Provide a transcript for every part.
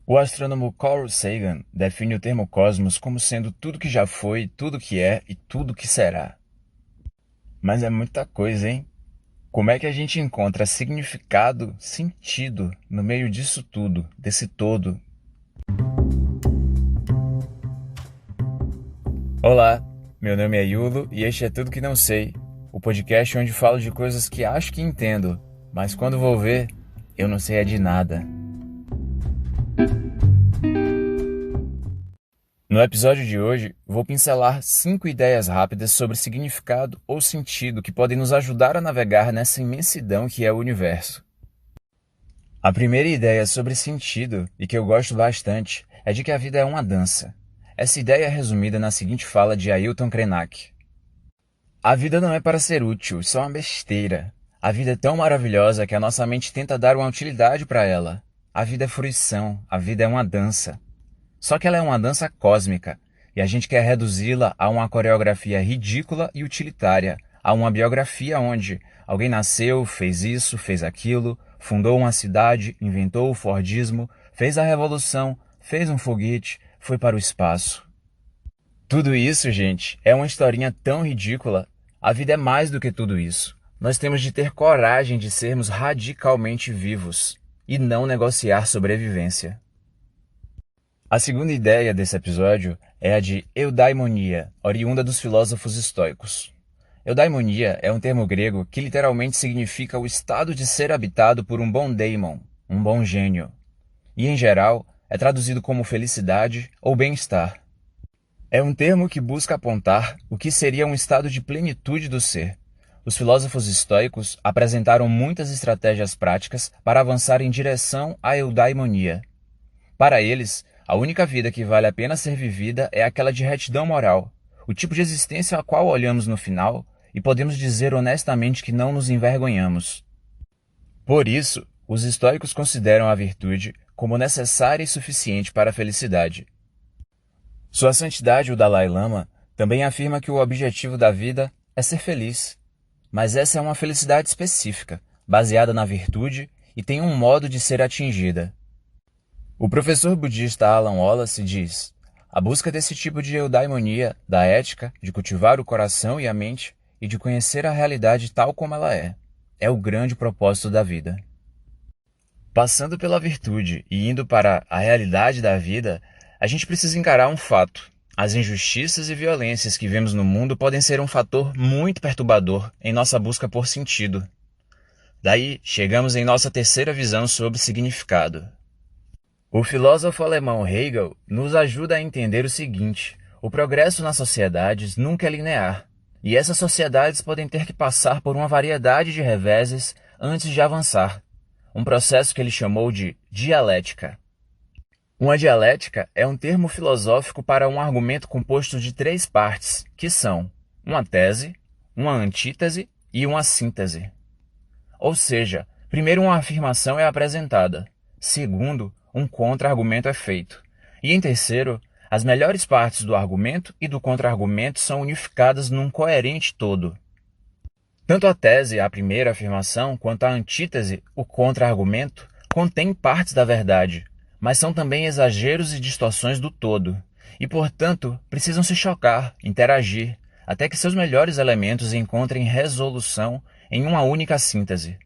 O astrônomo Carl Sagan define o termo cosmos como sendo tudo que já foi, tudo que é e tudo que será. Mas é muita coisa, hein? Como é que a gente encontra significado, sentido no meio disso tudo, desse todo? Olá, meu nome é Yulo e este é Tudo Que Não Sei, o podcast onde falo de coisas que acho que entendo, mas quando vou ver, eu não sei é de nada. No episódio de hoje, vou pincelar 5 ideias rápidas sobre significado ou sentido que podem nos ajudar a navegar nessa imensidão que é o universo. A primeira ideia sobre sentido, e que eu gosto bastante, é de que a vida é uma dança. Essa ideia é resumida na seguinte fala de Ailton Krenak: a vida não é para ser útil, isso é uma besteira. A vida é tão maravilhosa que a nossa mente tenta dar uma utilidade para ela. A vida é fruição, a vida é uma dança. Só que ela é uma dança cósmica, e a gente quer reduzi-la a uma coreografia ridícula e utilitária, a uma biografia onde alguém nasceu, fez isso, fez aquilo, fundou uma cidade, inventou o Fordismo, fez a revolução, fez um foguete, foi para o espaço. Tudo isso, gente, é uma historinha tão ridícula. A vida é mais do que tudo isso. Nós temos de ter coragem de sermos radicalmente vivos e não negociar sobrevivência. A segunda ideia desse episódio é a de eudaimonia, oriunda dos filósofos estoicos. Eudaimonia é um termo grego que literalmente significa o estado de ser habitado por um bom daimon, um bom gênio. E, em geral, é traduzido como felicidade ou bem-estar. É um termo que busca apontar o que seria um estado de plenitude do ser. Os filósofos estoicos apresentaram muitas estratégias práticas para avançar em direção à eudaimonia. Para eles, a única vida que vale a pena ser vivida é aquela de retidão moral, o tipo de existência a qual olhamos no final e podemos dizer honestamente que não nos envergonhamos. Por isso, os estoicos consideram a virtude como necessária e suficiente para a felicidade. Sua Santidade o Dalai Lama também afirma que o objetivo da vida é ser feliz, mas essa é uma felicidade específica, baseada na virtude e tem um modo de ser atingida. O professor budista Alan Wallace diz: a busca desse tipo de eudaimonia, da ética, de cultivar o coração e a mente e de conhecer a realidade tal como ela é o grande propósito da vida. Passando pela virtude e indo para a realidade da vida, a gente precisa encarar um fato. As injustiças e violências que vemos no mundo podem ser um fator muito perturbador em nossa busca por sentido. Daí, chegamos em nossa terceira visão sobre significado. O filósofo alemão Hegel nos ajuda a entender o seguinte: o progresso nas sociedades nunca é linear, e essas sociedades podem ter que passar por uma variedade de reveses antes de avançar, um processo que ele chamou de dialética. Uma dialética é um termo filosófico para um argumento composto de 3 partes, que são uma tese, uma antítese e uma síntese. Ou seja, primeiro uma afirmação é apresentada, segundo, um contra-argumento é feito, e em terceiro, as melhores partes do argumento e do contra-argumento são unificadas num coerente todo. Tanto a tese, a primeira afirmação, quanto a antítese, o contra-argumento, contêm partes da verdade, mas são também exageros e distorções do todo, e, portanto, precisam se chocar, interagir, até que seus melhores elementos encontrem resolução em uma única síntese.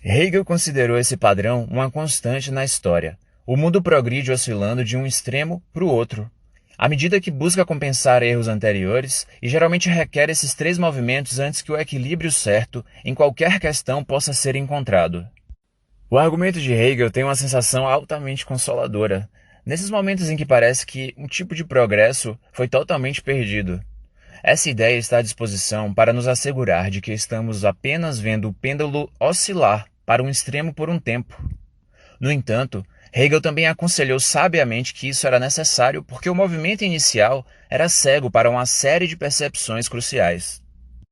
Hegel considerou esse padrão uma constante na história. O mundo progride oscilando de um extremo para o outro, à medida que busca compensar erros anteriores e geralmente requer esses 3 movimentos antes que o equilíbrio certo em qualquer questão possa ser encontrado. O argumento de Hegel tem uma sensação altamente consoladora, nesses momentos em que parece que um tipo de progresso foi totalmente perdido. Essa ideia está à disposição para nos assegurar de que estamos apenas vendo o pêndulo oscilar para um extremo por um tempo. No entanto, Hegel também aconselhou sabiamente que isso era necessário porque o movimento inicial era cego para uma série de percepções cruciais.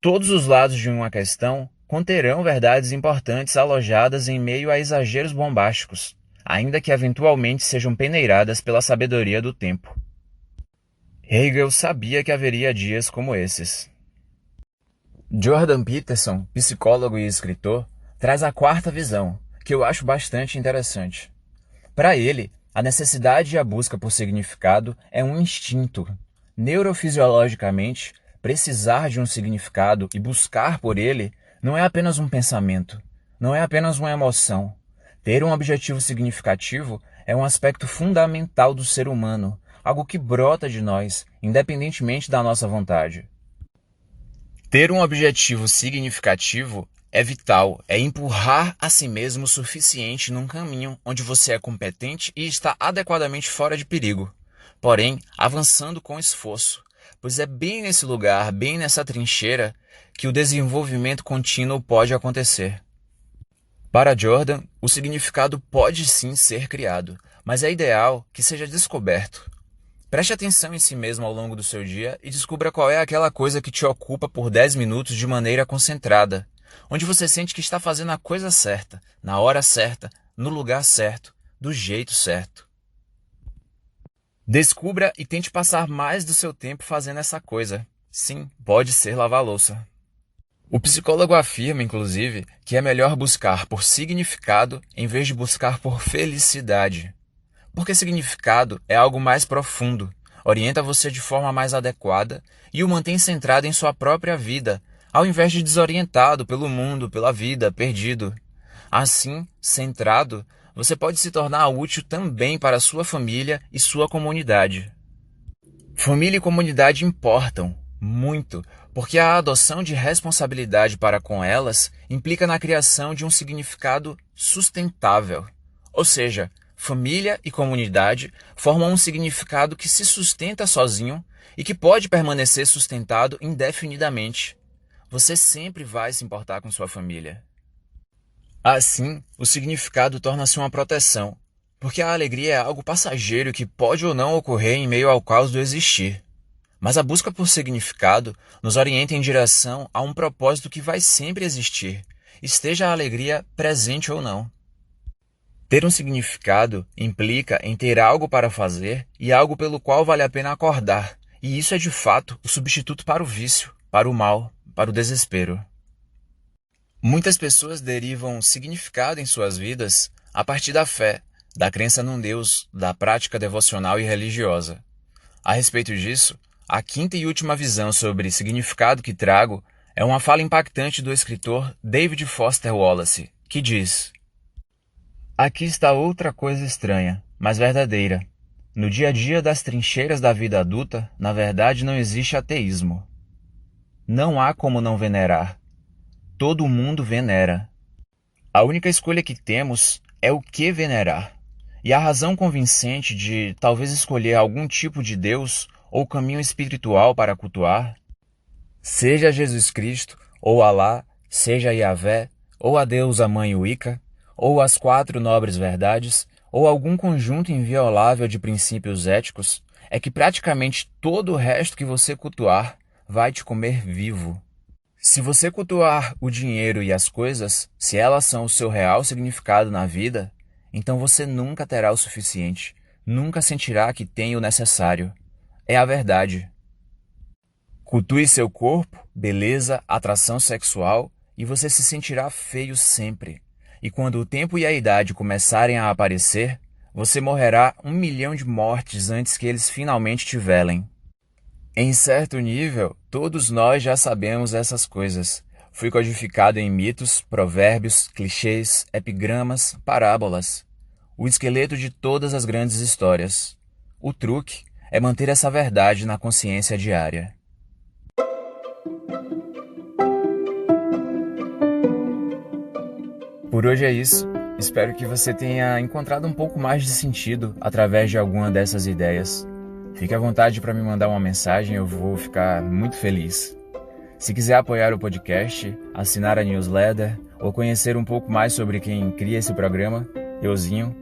Todos os lados de uma questão conterão verdades importantes alojadas em meio a exageros bombásticos, ainda que eventualmente sejam peneiradas pela sabedoria do tempo. Hegel sabia que haveria dias como esses. Jordan Peterson, psicólogo e escritor, traz a quarta visão, que eu acho bastante interessante. Para ele, a necessidade e a busca por significado é um instinto. Neurofisiologicamente, precisar de um significado e buscar por ele não é apenas um pensamento, não é apenas uma emoção. Ter um objetivo significativo é um aspecto fundamental do ser humano, algo que brota de nós, independentemente da nossa vontade. Ter um objetivo significativo é vital, é empurrar a si mesmo o suficiente num caminho onde você é competente e está adequadamente fora de perigo. Porém, avançando com esforço, pois é bem nesse lugar, bem nessa trincheira, que o desenvolvimento contínuo pode acontecer. Para Jordan, o significado pode sim ser criado, mas é ideal que seja descoberto. Preste atenção em si mesmo ao longo do seu dia e descubra qual é aquela coisa que te ocupa por 10 minutos de maneira concentrada, onde você sente que está fazendo a coisa certa, na hora certa, no lugar certo, do jeito certo. Descubra e tente passar mais do seu tempo fazendo essa coisa. Sim, pode ser lavar louça. O psicólogo afirma, inclusive, que é melhor buscar por significado em vez de buscar por felicidade. Porque significado é algo mais profundo, orienta você de forma mais adequada e o mantém centrado em sua própria vida, ao invés de desorientado pelo mundo, pela vida, perdido. Assim, centrado, você pode se tornar útil também para sua família e sua comunidade. Família e comunidade importam muito, porque a adoção de responsabilidade para com elas implica na criação de um significado sustentável. Ou seja, família e comunidade formam um significado que se sustenta sozinho e que pode permanecer sustentado indefinidamente. Você sempre vai se importar com sua família. Assim, o significado torna-se uma proteção, porque a alegria é algo passageiro que pode ou não ocorrer em meio ao caos do existir. Mas a busca por significado nos orienta em direção a um propósito que vai sempre existir, esteja a alegria presente ou não. Ter um significado implica em ter algo para fazer e algo pelo qual vale a pena acordar, e isso é de fato o substituto para o vício, para o mal, para o desespero. Muitas pessoas derivam significado em suas vidas a partir da fé, da crença num Deus, da prática devocional e religiosa. A respeito disso, a quinta e última visão sobre significado que trago é uma fala impactante do escritor David Foster Wallace, que diz: "Aqui está outra coisa estranha, mas verdadeira. No dia a dia das trincheiras da vida adulta, na verdade não existe ateísmo. Não há como não venerar. Todo mundo venera. A única escolha que temos é o que venerar. E a razão convincente de talvez escolher algum tipo de Deus ou caminho espiritual para cultuar, seja Jesus Cristo, ou Alá, seja Yahvé, ou a deusa mãe Wicca, ou as 4 nobres verdades, ou algum conjunto inviolável de princípios éticos, é que praticamente todo o resto que você cultuar vai te comer vivo. Se você cultuar o dinheiro e as coisas, se elas são o seu real significado na vida, então você nunca terá o suficiente, nunca sentirá que tem o necessário. É a verdade. Cultue seu corpo, beleza, atração sexual e você se sentirá feio sempre. E quando o tempo e a idade começarem a aparecer, você morrerá 1 milhão de mortes antes que eles finalmente te velem. Em certo nível, todos nós já sabemos essas coisas. Foi codificado em mitos, provérbios, clichês, epigramas, parábolas. O esqueleto de todas as grandes histórias. O truque é manter essa verdade na consciência diária. Por hoje é isso. Espero que você tenha encontrado um pouco mais de sentido através de alguma dessas ideias. Fique à vontade para me mandar uma mensagem, eu vou ficar muito feliz. Se quiser apoiar o podcast, assinar a newsletter ou conhecer um pouco mais sobre quem cria esse programa, euzinho,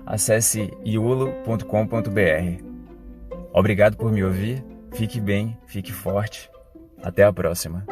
acesse iulo.com.br. Obrigado por me ouvir, fique bem, fique forte. Até a próxima.